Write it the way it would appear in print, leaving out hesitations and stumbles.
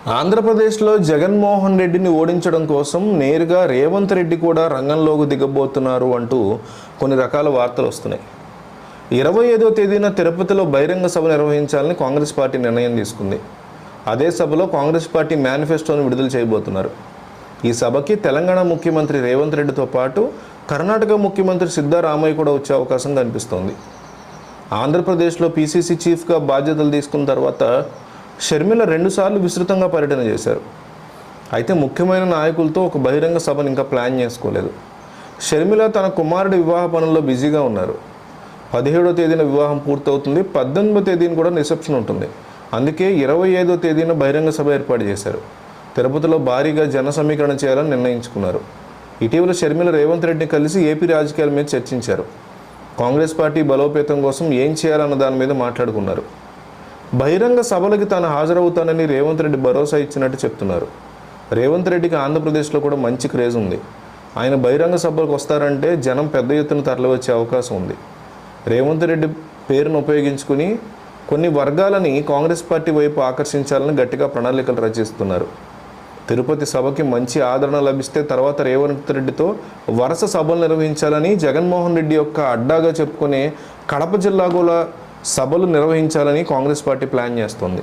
ఆంధ్రప్రదేశ్లో జగన్మోహన్ రెడ్డిని ఓడించడం కోసం నేరుగా రేవంత్ రెడ్డి కూడా రంగంలోకి దిగబోతున్నారు అంటూ కొన్ని రకాల వార్తలు వస్తున్నాయి. 25వ తేదీన తిరుపతిలో బహిరంగ సభ నిర్వహించాలని కాంగ్రెస్ పార్టీ నిర్ణయం తీసుకుంది. అదే సభలో కాంగ్రెస్ పార్టీ మేనిఫెస్టోను విడుదల చేయబోతున్నారు. ఈ సభకి తెలంగాణ ముఖ్యమంత్రి రేవంత్ రెడ్డితో పాటు కర్ణాటక ముఖ్యమంత్రి సిద్ధరామయ్య కూడా వచ్చే అవకాశం కనిపిస్తోంది. ఆంధ్రప్రదేశ్లో పీసీసీ చీఫ్గా బాధ్యతలు తీసుకున్న తర్వాత షర్మిల 2 సార్లు విస్తృతంగా పర్యటన చేశారు. అయితే ముఖ్యమైన నాయకులతో ఒక బహిరంగ సభను ఇంకా ప్లాన్ చేసుకోలేదు. షర్మిల తన కుమారుడి వివాహ పనుల్లో బిజీగా ఉన్నారు. 17వ తేదీన వివాహం పూర్తవుతుంది. 18వ తేదీన కూడా రిసెప్షన్ ఉంటుంది. అందుకే 25వ తేదీన బహిరంగ సభ ఏర్పాటు చేశారు. తిరుపతిలో భారీగా జన సమీకరణ చేయాలని నిర్ణయించుకున్నారు. ఇటీవల షర్మిల రేవంత్ రెడ్డిని కలిసి ఏపీ రాజకీయాల మీద చర్చించారు. కాంగ్రెస్ పార్టీ బలోపేతం కోసం ఏం చేయాలన్న దాని మీద మాట్లాడుకున్నారు. బహిరంగ సభలకి తాను హాజరవుతానని రేవంత్ రెడ్డి భరోసా ఇచ్చినట్టు చెప్తున్నారు. రేవంత్ రెడ్డికి ఆంధ్రప్రదేశ్లో కూడా మంచి క్రేజ్ ఉంది. ఆయన బహిరంగ సభలకు వస్తారంటే జనం పెద్ద ఎత్తున తరలివచ్చే అవకాశం ఉంది. రేవంత్ రెడ్డి పేరును ఉపయోగించుకుని కొన్ని వర్గాలని కాంగ్రెస్ పార్టీ వైపు ఆకర్షించాలని గట్టిగా ప్రణాళికలు రచిస్తున్నారు. తిరుపతి సభకి మంచి ఆదరణ లభిస్తే తర్వాత రేవంత్ రెడ్డితో వరుస సభలు నిర్వహించాలని, జగన్మోహన్ రెడ్డి యొక్క అడ్డాగా చెప్పుకునే కడప జిల్లాలో సభలు నిర్వహించాలని కాంగ్రెస్ పార్టీ ప్లాన్ చేస్తోంది.